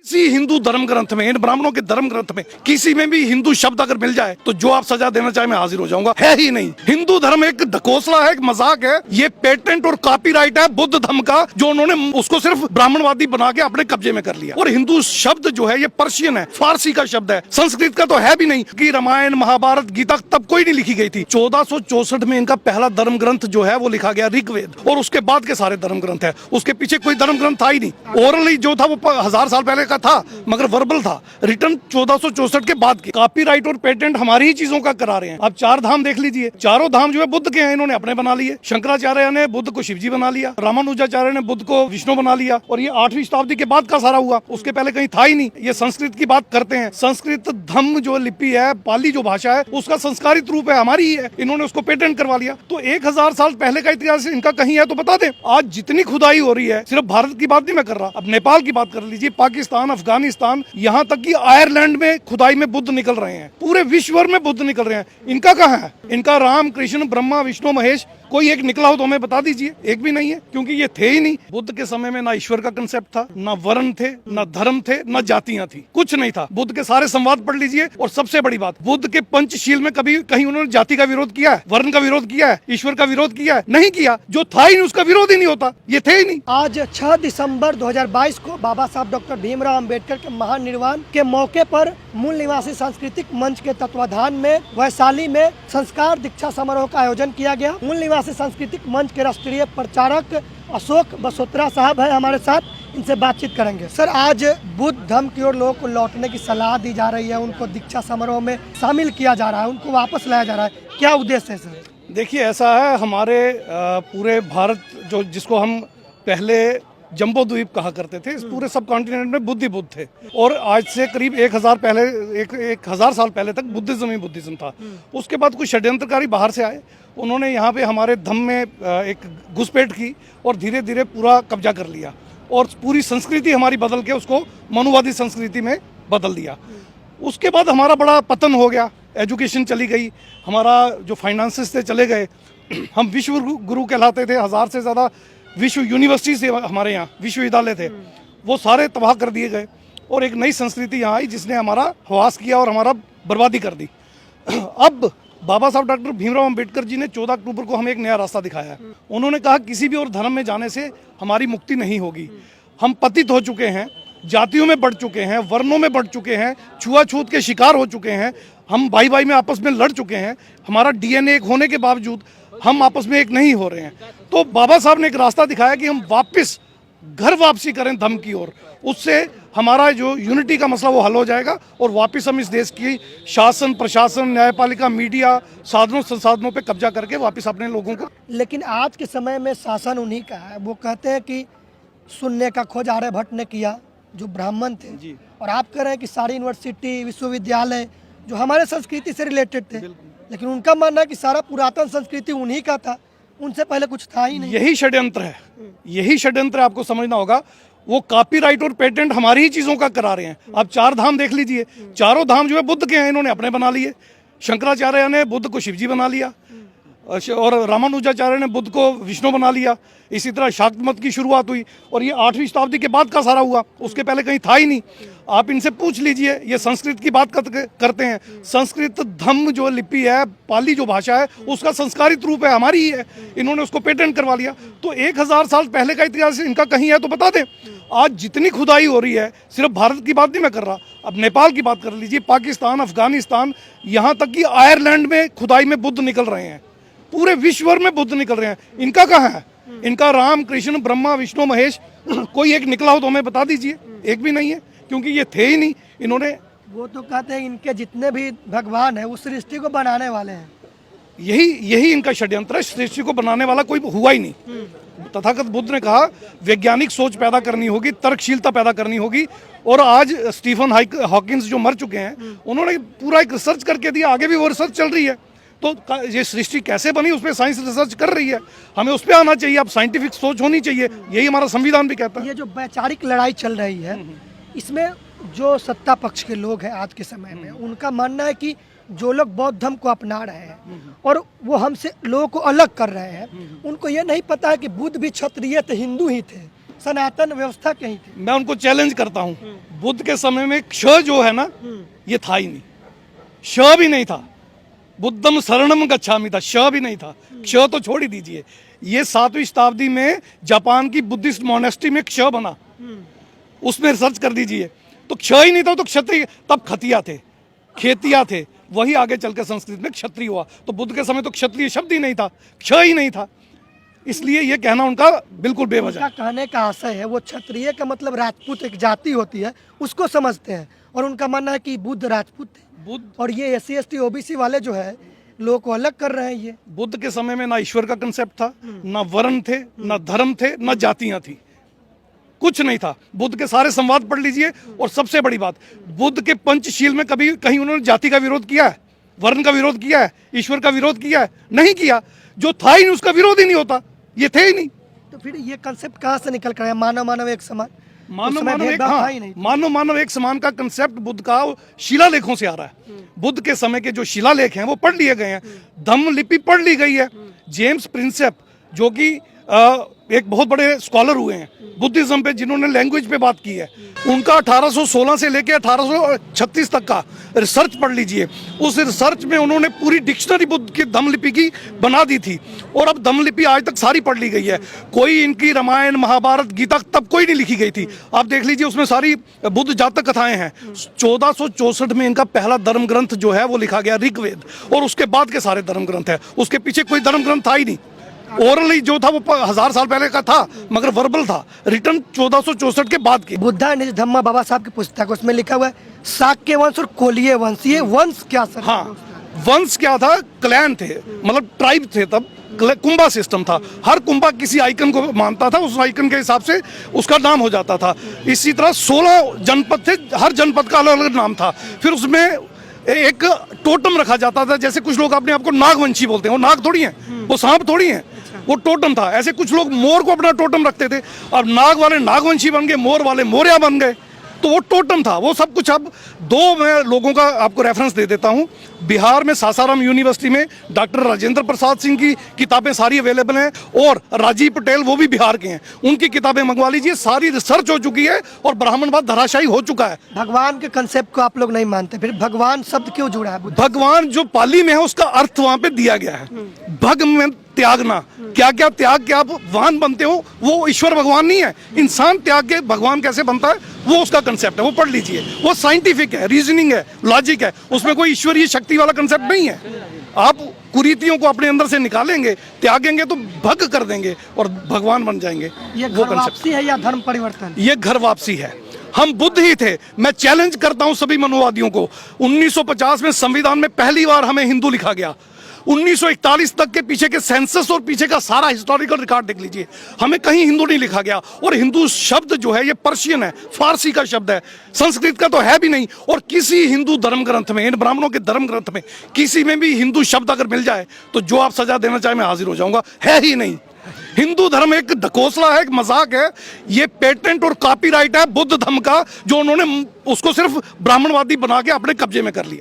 किसी हिंदू धर्म ग्रंथ में, इन ब्राह्मणों के धर्म ग्रंथ में किसी में भी हिंदू शब्द अगर मिल जाए तो जो आप सजा देना चाहे मैं हाजिर हो जाऊंगा। है ही नहीं। हिंदू धर्म एक ढकोसला है, एक मजाक है। ये पेटेंट और कॉपीराइट है बुद्ध धर्म का, जो उन्होंने उसको सिर्फ ब्राह्मणवादी बना के अपने कब्जे में कर लिया। और हिंदू शब्द जो है ये पर्शियन है, फारसी का शब्द है, संस्कृत का तो है भी नहीं कि रामायण महाभारत गीता तब कोई नहीं लिखी गई थी। 1464 में इनका पहला धर्म ग्रंथ जो है वो लिखा गया ऋग्वेद, और उसके बाद के सारे धर्म ग्रंथ है। उसके पीछे कोई धर्म ग्रंथ था ही नहीं। ओरली जो था वो 1000 साल पहले का था, मगर वर्बल था। रिटर्न 1464 के बाद की। कॉपीराइट और पेटेंट हमारी ही चीजों का करा रहे हैं। अब 4 धाम देख लीजिए, चारों धाम जो है बुद्ध के हैं, इन्होंने अपने बना लिए। शंकराचार्य ने बुद्ध को शिवजी बना लिया, रामानुजाचार्य ने बुद्ध को विष्णु बना लिया, और ये 8वीं शताब्दी के बाद का सारा हुआ, उसके पहले कहीं था ही नहीं। ये संस्कृत की बात करते हैं। संस्कृत धम्म जो लिपि है, पाली जो भाषा है, उसका संस्कारित रूप है, हमारी ही है। इन्होंने उसको पेटेंट करवा लिया। तो 1000 साल पहले का इतिहास इनका कहीं है तो बता दें। आज जितनी खुदाई हो रही है, सिर्फ भारत की बात नहीं मैं कर रहा, अब नेपाल की बात कर लीजिए, पाकिस्तान, अफगानिस्तान, यहाँ तक कि आयरलैंड में खुदाई में बुद्ध निकल रहे हैं। पूरे विश्व भर में बुद्ध निकल रहे हैं। इनका कहाँ है? इनका राम, कृष्ण, ब्रह्मा, विष्णु, महेश कोई एक निकला हो तो हमें बता दीजिए। एक भी नहीं है, क्योंकि ये थे ही नहीं। बुद्ध के समय में ना ईश्वर का कंसेप्ट था, ना वर्ण थे, ना धर्म थे, ना जातियां थी, कुछ नहीं था। बुद्ध के सारे संवाद पढ़ लीजिए। और सबसे बड़ी बात, बुद्ध के पंचशील में कभी कहीं उन्होंने जाति का विरोध किया है, वर्ण का विरोध किया है, ईश्वर का विरोध किया है? नहीं किया। जो था ही नहीं उसका विरोध ही नहीं होता। ये थे ही नहीं। आज 6 दिसंबर 2022 को बाबा साहब डॉक्टर भीमराव अंबेडकर के महानिर्वाण के मौके पर मूल निवासी सांस्कृतिक मंच के तत्वाधान में वैशाली में संस्कार दीक्षा समारोह का आयोजन किया गया। मूल निवासी सांस्कृतिक मंच के राष्ट्रीय प्रचारक अशोक बसोत्रा साहब है हमारे साथ, इनसे बातचीत करेंगे। सर, आज बुद्ध धर्म की ओर लोगों को लौटने की सलाह दी जा रही है, उनको दीक्षा समारोह में शामिल किया जा रहा है, उनको वापस लाया जा रहा है, क्या उद्देश्य है सर? देखिए, ऐसा है, हमारे पूरे भारत जो जिसको हम पहले जम्बो द्वीप कहा करते थे, इस पूरे सब कॉन्टिनेंट में बुद्ध ही बुद्ध थे। और आज से करीब 1000 साल पहले तक बुद्धिज्म ही बुद्धिज्म था। उसके बाद कुछ षड्यंत्रकारी बाहर से आए, उन्होंने यहाँ पे हमारे धम्म में एक घुसपैठ की और धीरे धीरे पूरा कब्जा कर लिया, और पूरी संस्कृति हमारी बदल के उसको मनुवादी संस्कृति में बदल दिया। उसके बाद हमारा बड़ा पतन हो गया, एजुकेशन चली गई, हमारा जो फाइनेंसेस थे चले गए, हम विश्व गुरु कहलाते थे। 1000 से ज़्यादा विश्व यूनिवर्सिटी से हमारे यहाँ विश्वविद्यालय थे, वो सारे तबाह कर दिए गए, और एक नई संस्कृति यहाँ आई जिसने हमारा ह्रास किया और हमारा बर्बादी कर दी। अब बाबा साहब डॉक्टर भीमराव अंबेडकर जी ने 14 अक्टूबर को हमें एक नया रास्ता दिखाया है। उन्होंने कहा किसी भी और धर्म में जाने से हमारी मुक्ति नहीं होगी। हम पतित हो चुके हैं, जातियों में बढ़ चुके हैं, वर्णों में बढ़ चुके हैं, छुआछूत के शिकार हो चुके हैं, हम भाई भाई में आपस में लड़ चुके हैं। हमारा डीएनए एक होने के बावजूद हम आपस में एक नहीं हो रहे हैं। तो बाबा साहब ने एक रास्ता दिखाया कि हम वापस घर वापसी करें धर्म की ओर। उससे हमारा जो यूनिटी का मसला वो हल हो जाएगा, और वापस हम इस देश की शासन, प्रशासन, न्यायपालिका, मीडिया, साधनों संसाधनों पे कब्जा करके वापस अपने लोगों को। लेकिन आज के समय में शासन उन्हीं का है। वो कहते हैं कि शून्य का खोज आर्यभट्ट ने किया, जो ब्राह्मण थे जी। और आप कह रहे हैं कि सारी यूनिवर्सिटी, विश्वविद्यालय जो हमारे संस्कृति से रिलेटेड थे, लेकिन उनका मानना है कि सारा पुरातन संस्कृति उन्हीं का था, उनसे पहले कुछ था ही नहीं। यही षड्यंत्र है, यही षड्यंत्र आपको समझना होगा। वो कॉपीराइट और पेटेंट हमारी ही चीजों का करा रहे हैं। अब 4 धाम देख लीजिए, चारों धाम जो है बुद्ध के हैं, इन्होंने अपने बना लिए। शंकराचार्य ने बुद्ध को शिवजी बना लिया, और रामानुजाचार्य ने बुद्ध को विष्णु बना लिया। इसी तरह शाक्त मत की शुरुआत हुई, और ये 8वीं शताब्दी के बाद का सारा हुआ, उसके पहले कहीं था ही नहीं। आप इनसे पूछ लीजिए, ये संस्कृत की बात करते हैं। संस्कृत धम्म जो लिपि है, पाली जो भाषा है, उसका संस्कारित रूप है, हमारी ही है। इन्होंने उसको पेटेंट करवा लिया। तो 1000 साल पहले का इतिहास इनका कहीं है तो बता दें। आज जितनी खुदाई हो रही है, सिर्फ भारत की बात नहीं मैं कर रहा, अब नेपाल की बात कर लीजिए, पाकिस्तान, अफगानिस्तान, यहाँ तक कि आयरलैंड में खुदाई में बुद्ध निकल रहे हैं। पूरे विश्व भर में बुद्ध निकल रहे हैं। इनका कहाँ है? इनका राम, कृष्ण, ब्रह्मा, विष्णु, महेश कोई एक निकला हो तो हमें बता दीजिए। एक भी नहीं है, क्योंकि ये थे ही नहीं। इन्होंने, वो तो कहते हैं इनके जितने भी भगवान है उस सृष्टि को बनाने वाले हैं। यही इनका षड्यंत्र है। सृष्टि को बनाने वाला कोई हुआ ही नहीं। तथागत बुद्ध ने कहा वैज्ञानिक सोच पैदा करनी होगी, तर्कशीलता पैदा करनी होगी। और आज स्टीफन हॉकिंस जो मर चुके हैं, उन्होंने पूरा एक रिसर्च करके दिया, आगे भी वो रिसर्च चल रही है। तो ये सृष्टि कैसे बनी उस पर साइंस रिसर्च कर रही है, हमें उस पर आना चाहिए। अब साइंटिफिक सोच होनी चाहिए, यही हमारा संविधान भी कहता है। ये जो वैचारिक लड़ाई चल रही है, इसमें जो सत्ता पक्ष के लोग हैं आज के समय में, उनका मानना है कि जो लोग बौद्ध धर्म को अपना रहे हैं और वो हमसे लोगों को अलग कर रहे हैं, उनको ये नहीं पता है कि बुद्ध भी क्षत्रिय थे, हिंदू ही थे। सनातन व्यवस्था कहीं थी। मैं उनको चैलेंज करता हूँ, बुद्ध के समय में क्ष जो है ना, ये था ही नहीं, श भी नहीं था। बुद्धम शरणम गच्छामि था, श भी नहीं था, क्ष तो छोड़ ही दीजिए। ये 7वीं शताब्दी में जापान की बुद्धिस्ट मोनेस्ट्री में क्ष बना, उसमें रिसर्च कर दीजिए। तो क्ष ही नहीं था तो क्षत्रिय, तब खतिया थे, खेतिया थे, वही आगे चलकर संस्कृत में क्षत्रिय हुआ। तो बुद्ध के समय तो क्षत्रिय शब्द ही नहीं था, क्ष ही नहीं था। इसलिए ये कहना उनका बिल्कुल बेवजह उनका कहने का आशय है, वो क्षत्रिय का मतलब राजपूत एक जाति होती है, उसको समझते हैं। और उनका मानना है कि बुद्ध राजपूत थे, बुद्ध और ये SC ST OBC वाले जो है लोगों को अलग कर रहे हैं। ये बुद्ध के समय में ना ईश्वर का कंसेप्ट था, ना वर्ण थे, ना धर्म थे, ना जातियां थी, कुछ नहीं था। बुद्ध के सारे संवाद पढ़ लीजिए। और सबसे बड़ी बात, बुद्ध के पंचशील में कभी कहीं उन्होंने जाति का विरोध किया है, वर्ण का विरोध किया है, ईश्वर का विरोध किया है? नहीं किया। जो था ही नहीं उसका विरोध ही नहीं होता, ये थे ही नहीं। तो फिर ये कंसेप्ट कहाँ से निकल कर आया, मानव मानव एक समान? मानव मानव एक समान का कंसेप्ट बुद्ध का शिलालेखों से आ रहा है। बुद्ध के समय के जो शिलालेख हैं वो पढ़ लिए गए हैं, धम्म लिपि पढ़ ली गई है। जेम्स प्रिंसेप जो कि एक बहुत बड़े स्कॉलर हुए हैं बुद्धिज्म पे, जिन्होंने लैंग्वेज पे बात की है, उनका 1816 से लेकर 1836 तक का रिसर्च पढ़ लीजिए। उस रिसर्च में उन्होंने पूरी डिक्शनरी बुद्ध की धम्म लिपि की बना दी थी। और अब धम्म लिपि आज तक सारी पढ़ ली गई है। कोई इनकी रामायण महाभारत गीता तब कोई नहीं लिखी गई थी। आप देख लीजिए, उसमें सारी बुद्ध जातक कथाएं हैं। 1464 में इनका पहला धर्म ग्रंथ जो है वो लिखा गया, ऋग्वेद, और उसके बाद के सारे धर्म ग्रंथ है। उसके पीछे कोई धर्म ग्रंथ था ही नहीं। ओरली जो था वो 1000 साल पहले का था, मगर वर्बल था। रिटर्न 1464 के बाद की। बुद्धा निज धम्मा बाबा साहब की पुस्तक, उसमें लिखा हुआ है शाक्य वंश और कोलीय वंश। ये वंश क्या सर? हाँ, वंश क्या था? क्लैन थे, मतलब ट्राइब थे। तब कुंभा सिस्टम था, हर कुंभा किसी आइकन को मानता था, उस आइकन के हिसाब से उसका नाम हो जाता था। इसी तरह 16 जनपद थे, हर जनपद का अलग अलग नाम था। फिर उसमें एक टोटम रखा जाता था। जैसे कुछ लोग अपने आप को नागवंशी बोलते हैं, वो नाग थोड़ी हैं, वो सांप थोड़ी हैं, वो टोटम था। ऐसे कुछ लोग मोर को अपना टोटम रखते थे। अब नाग वाले नागवंशी बन गए, मोर वाले मोरिया बन गए, तो वो टोटम था वो सब कुछ। अब दो मैं लोगों का आपको रेफरेंस दे देता हूँ। बिहार में सासाराम यूनिवर्सिटी में डॉक्टर राजेंद्र प्रसाद सिंह की किताबें सारी अवेलेबल हैं, और राजीव पटेल वो भी बिहार के हैं, उनकी किताबें मंगवा लीजिए। सारी रिसर्च हो चुकी है और ब्राह्मणवाद धराशायी हो चुका है। भगवान के कंसेप्ट को आप लोग नहीं मानते, फिर भगवान शब्द क्यों जुड़ा है? भगवान जो पाली में है उसका अर्थ वहां पे दिया गया है। भग में त्यागना, क्या क्या त्याग के आप वाहन बनते हो, वो ईश्वर भगवान नहीं है। इंसान त्याग के भगवान कैसे बनता है, वो उसका कंसेप्ट है, वो पढ़ लीजिए। वो साइंटिफिक है, रीजनिंग है, लॉजिक है, उसमें कोई ईश्वरीय शक्ति वाला कंसेप्ट नहीं है। आप कुरीतियों को अपने अंदर से निकालेंगे, त्यागेंगे तो भग कर देंगे और भगवान बन जाएंगे। ये घर वापसी है या धर्म परिवर्तन? ये घर वापसी है। हम बुद्ध ही थे। मैं चैलेंज करता हूं सभी मनोवादियों को। 1950 में संविधान में पहली बार हमें हिंदू लिखा गया। 1941 तक के पीछे के सेंसस और पीछे का सारा हिस्टोरिकल रिकॉर्ड देख लीजिए, हमें कहीं हिंदू नहीं लिखा गया। और हिंदू शब्द जो है ये पर्शियन है, फारसी का शब्द है, संस्कृत का तो है भी नहीं। और किसी हिंदू धर्म ग्रंथ में, इन ब्राह्मणों के धर्म ग्रंथ में किसी में भी हिंदू शब्द अगर मिल जाए तो जो आप सजा देना चाहे मैं हाजिर हो जाऊंगा। है ही नहीं। हिंदू धर्म एक ढकोसला है, एक मजाक है। ये पेटेंट और कॉपीराइट है बुद्ध धर्म का, जो उन्होंने उसको सिर्फ ब्राह्मणवादी बना के अपने कब्जे में कर लिया।